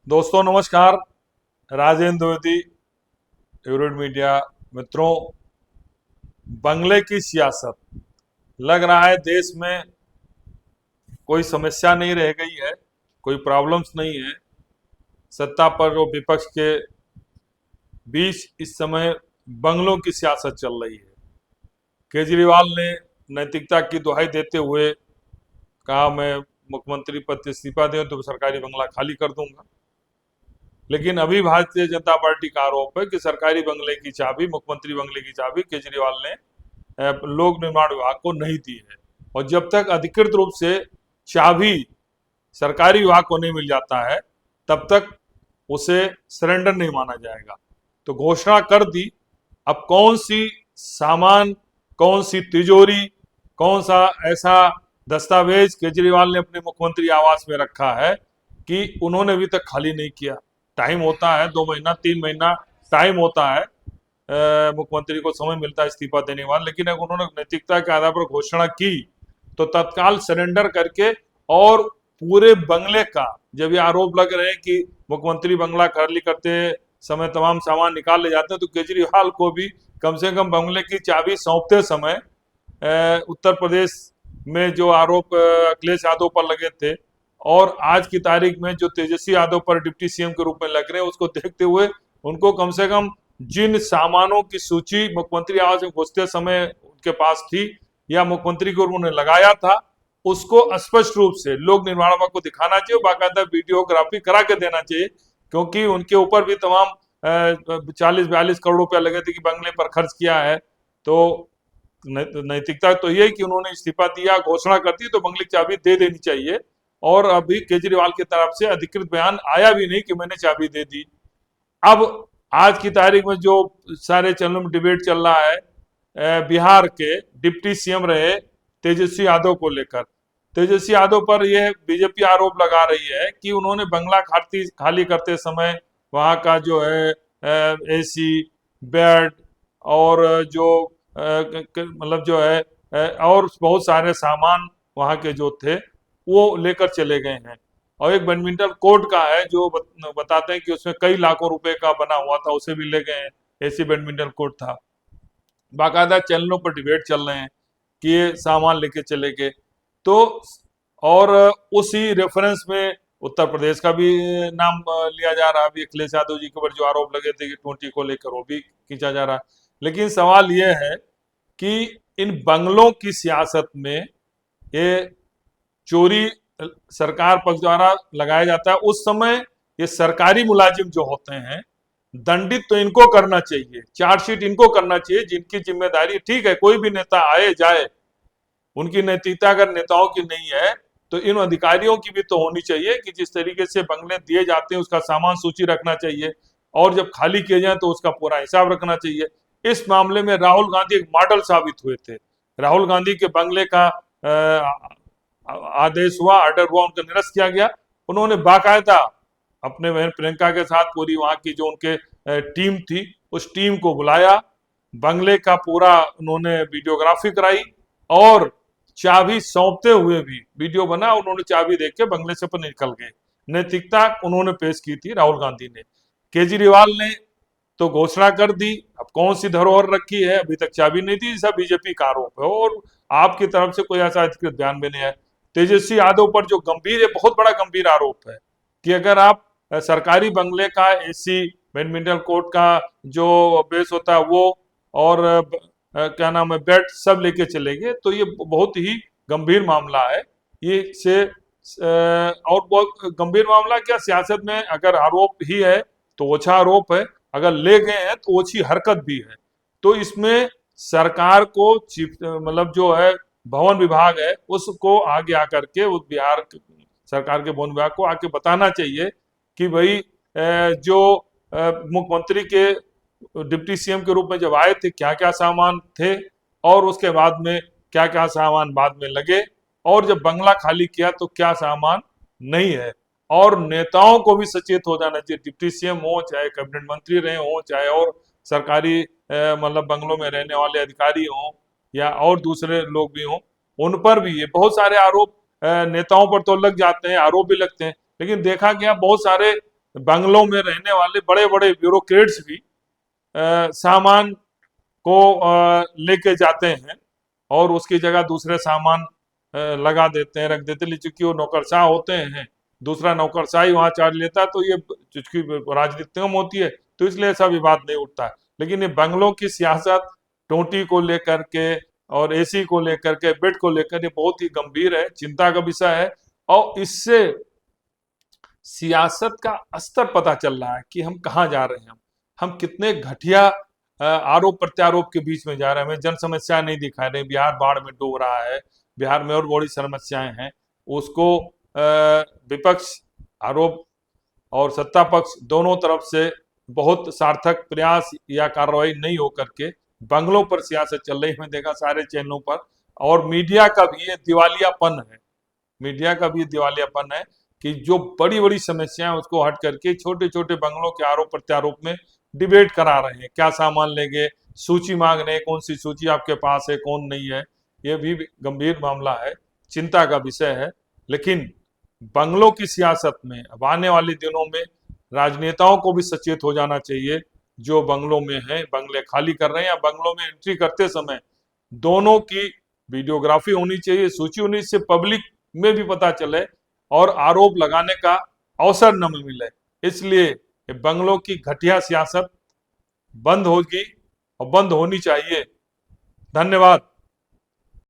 दोस्तों नमस्कार। राजेंद्र द्विवेदी, यूरोड मीडिया। मित्रों, बंगले की सियासत, लग रहा है देश में कोई समस्या नहीं रह गई है, कोई प्रॉब्लम्स नहीं है। सत्ता पर और विपक्ष के बीच इस समय बंगलों की सियासत चल रही है। केजरीवाल ने नैतिकता की दुहाई देते हुए कहा, मैं मुख्यमंत्री पद से इस्तीफा दूं तो सरकारी बंगला खाली कर दूंगा। लेकिन अभी भारतीय जनता पार्टी का आरोप है कि सरकारी बंगले की चाबी, मुख्यमंत्री बंगले की चाबी केजरीवाल ने लोक निर्माण विभाग को नहीं दी है। और जब तक अधिकृत रूप से चाबी सरकारी विभाग को नहीं मिल जाता है, तब तक उसे सरेंडर नहीं माना जाएगा। तो घोषणा कर दी। अब कौन सी सामान, कौन सी तिजोरी, कौन सा ऐसा दस्तावेज केजरीवाल ने अपने मुख्यमंत्री आवास में रखा है कि उन्होंने अभी तक खाली नहीं किया। टाइम होता है, 2 महीना 3 महीना टाइम होता है, मुख्यमंत्री को समय मिलता है इस्तीफा देने के बाद। लेकिन अगर उन्होंने नैतिकता के आधार पर घोषणा की तो तत्काल सरेंडर करके, और पूरे बंगले का, जब ये आरोप लग रहे हैं कि मुख्यमंत्री बंगला खाली करते समय तमाम सामान निकाल ले जाते हैं, तो केजरीवाल को भी कम से कम बंगले की चाबी सौंपते समय उत्तर प्रदेश में जो आरोप अखिलेश यादव पर लगे थे और आज की तारीख में जो तेजस्वी यादव पर डिप्टी सीएम के रूप में लग रहे हैं, उसको देखते हुए उनको कम से कम जिन सामानों की सूची मुख्यमंत्री आवास में घुसते समय उनके पास थी या मुख्यमंत्री को उन्होंने लगाया था, उसको स्पष्ट रूप से लोक निर्माण विभाग को दिखाना चाहिए, बाकायदा वीडियोग्राफी करा के देना चाहिए। क्योंकि उनके ऊपर भी तमाम 40-42 करोड़ रुपया लगे थे कि बंगले पर खर्च किया है। तो नैतिकता तो यही कि उन्होंने इस्तीफा दिया, घोषणा कर दी, तो बंगले की चाबी दे देनी चाहिए। और अभी केजरीवाल की तरफ से अधिकृत बयान आया भी नहीं कि मैंने चाबी दे दी। अब आज की तारीख में जो सारे चैनलों में डिबेट चल रहा है, बिहार के डिप्टी सीएम रहे तेजस्वी यादव को लेकर, तेजस्वी यादव पर यह बीजेपी आरोप लगा रही है कि उन्होंने बंगला खाली करते समय वहां का जो है एसी, बेड और जो मतलब जो है और बहुत सारे सामान वहां के जो थे वो लेकर चले गए हैं। और एक बैडमिंटन कोर्ट का है जो बताते हैं कि उसमें कई लाखों रुपए का बना हुआ था, उसे भी ले गए हैं। एसी बैडमिंटन कोर्ट था। बाकायदा चैनलों पर डिबेट चल रहे हैं कि ये सामान लेके चले गए। तो और उसी रेफरेंस में उत्तर प्रदेश का भी नाम लिया जा रहा है। अभी अखिलेश यादव जी के ऊपर जो आरोप लगे थे कि टोटी को लेकर, वो भी खींचा जा रहा है। लेकिन सवाल ये है कि इन बंगलों की सियासत में ये चोरी सरकार पक्ष द्वारा लगाया जाता है। उस समय ये सरकारी मुलाजिम जो होते हैं, दंडित तो इनको करना चाहिए, चार्जशीट इनको करना चाहिए, जिनकी जिम्मेदारी, ठीक है कोई भी नेता आए जाए, उनकी नैतिकता अगर नेताओं की नहीं है तो इन अधिकारियों की भी तो होनी चाहिए कि जिस तरीके से बंगले दिए जाते हैं उसका सामान सूची रखना चाहिए, और जब खाली किए जाए तो उसका पूरा हिसाब रखना चाहिए। इस मामले में राहुल गांधी एक मॉडल साबित हुए थे। राहुल गांधी के बंगले का आदेश हुआ, ऑर्डर हुआ, उनका निरस्त किया गया। उन्होंने बाकायदा अपने बहन प्रियंका के साथ पूरी वहां की जो उनके टीम थी, उस टीम को बुलाया, बंगले का पूरा उन्होंने वीडियोग्राफी कराई, और चाबी सौंपते हुए भी वीडियो बना। उन्होंने चाबी देख के बंगले से पर निकल गए। नैतिकता उन्होंने पेश की थी राहुल गांधी ने। केजरीवाल ने तो घोषणा कर दी, अब कौन सी धरोहर रखी है, अभी तक चाबी नहीं दी। सब बीजेपी का आरोप है और आपकी तरफ से कोई ऐसा अधिकृत बयान भी नहीं है। तेजस्वी यादव पर जो गंभीर, बहुत बड़ा गंभीर आरोप है कि अगर आप सरकारी बंगले का एसी, बैडमिंटन कोर्ट का जो बेस होता है वो, और क्या नाम है, बेड सब लेके चले गए, तो ये बहुत ही गंभीर मामला है। ये से और बहुत गंभीर मामला क्या, सियासत में अगर आरोप ही है तो ओछा आरोप है, अगर ले गए हैं तो ओछी हरकत भी है। तो इसमें सरकार को चीफ, मतलब जो है भवन विभाग है, उसको आगे आकर के उस बिहार सरकार के भवन विभाग को आके बताना चाहिए कि भाई जो मुख्यमंत्री के डिप्टी सीएम के रूप में जब आए थे क्या क्या सामान थे, और उसके बाद में क्या क्या सामान बाद में लगे, और जब बंगला खाली किया तो क्या सामान नहीं है। और नेताओं को भी सचेत हो जाना चाहिए, डिप्टी सीएम हो, चाहे कैबिनेट मंत्री रहे हो, चाहे और सरकारी मतलब बंगलों में रहने वाले अधिकारी हों या और दूसरे लोग भी हों, उन पर भी ये बहुत सारे आरोप नेताओं पर तो लग जाते हैं, आरोप भी लगते हैं। लेकिन देखा गया बहुत सारे बंगलों में रहने वाले बड़े बड़े ब्यूरोक्रेट्स भी सामान को लेके जाते हैं और उसकी जगह दूसरे सामान लगा देते हैं, रख देते हैं, चूंकि वो नौकरशाह होते हैं, दूसरा नौकरशाह ही वहां चार्ज लेता है, तो ये चूंकि राजनीति कम होती है तो इसलिए ऐसा विवाद नहीं उठता है। लेकिन ये बंगलों की सियासत, टोटी को लेकर के और एसी को लेकर के, बेड को लेकर, ये बहुत ही गंभीर है, चिंता का विषय है। और इससे सियासत का स्तर पता चल रहा है कि हम कहाँ जा रहे हैं, हम कितने घटिया आरोप प्रत्यारोप के बीच में जा रहे हैं। हमें जन समस्या नहीं दिखा रहे, बिहार बाढ़ में डूब रहा है, बिहार में और बड़ी समस्याएं हैं, उसको विपक्ष, आरोप और सत्ता पक्ष दोनों तरफ से बहुत सार्थक प्रयास या कार्रवाई नहीं होकर के बंगलों पर सियासत चल रही है, देखा सारे चैनलों पर। और मीडिया का भी ये दिवालियापन है, मीडिया का भी दिवालियापन है कि जो बड़ी बड़ी समस्याएं उसको हट करके छोटे छोटे बंगलों के आरोप प्रत्यारोप में डिबेट करा रहे हैं। क्या सामान लेंगे, सूची मांग रहे हैं, कौन सी सूची आपके पास है, कौन नहीं है। ये भी गंभीर मामला है, चिंता का विषय है। लेकिन बंगलों की सियासत में अब आने वाले दिनों में राजनेताओं को भी सचेत हो जाना चाहिए, जो बंगलों में है, बंगले खाली कर रहे हैं या बंगलों में एंट्री करते समय दोनों की वीडियोग्राफी होनी चाहिए, सूची होनी, इससे पब्लिक में भी पता चले और आरोप लगाने का अवसर न मिले। इसलिए बंगलों की घटिया सियासत बंद होगी और बंद होनी चाहिए। धन्यवाद।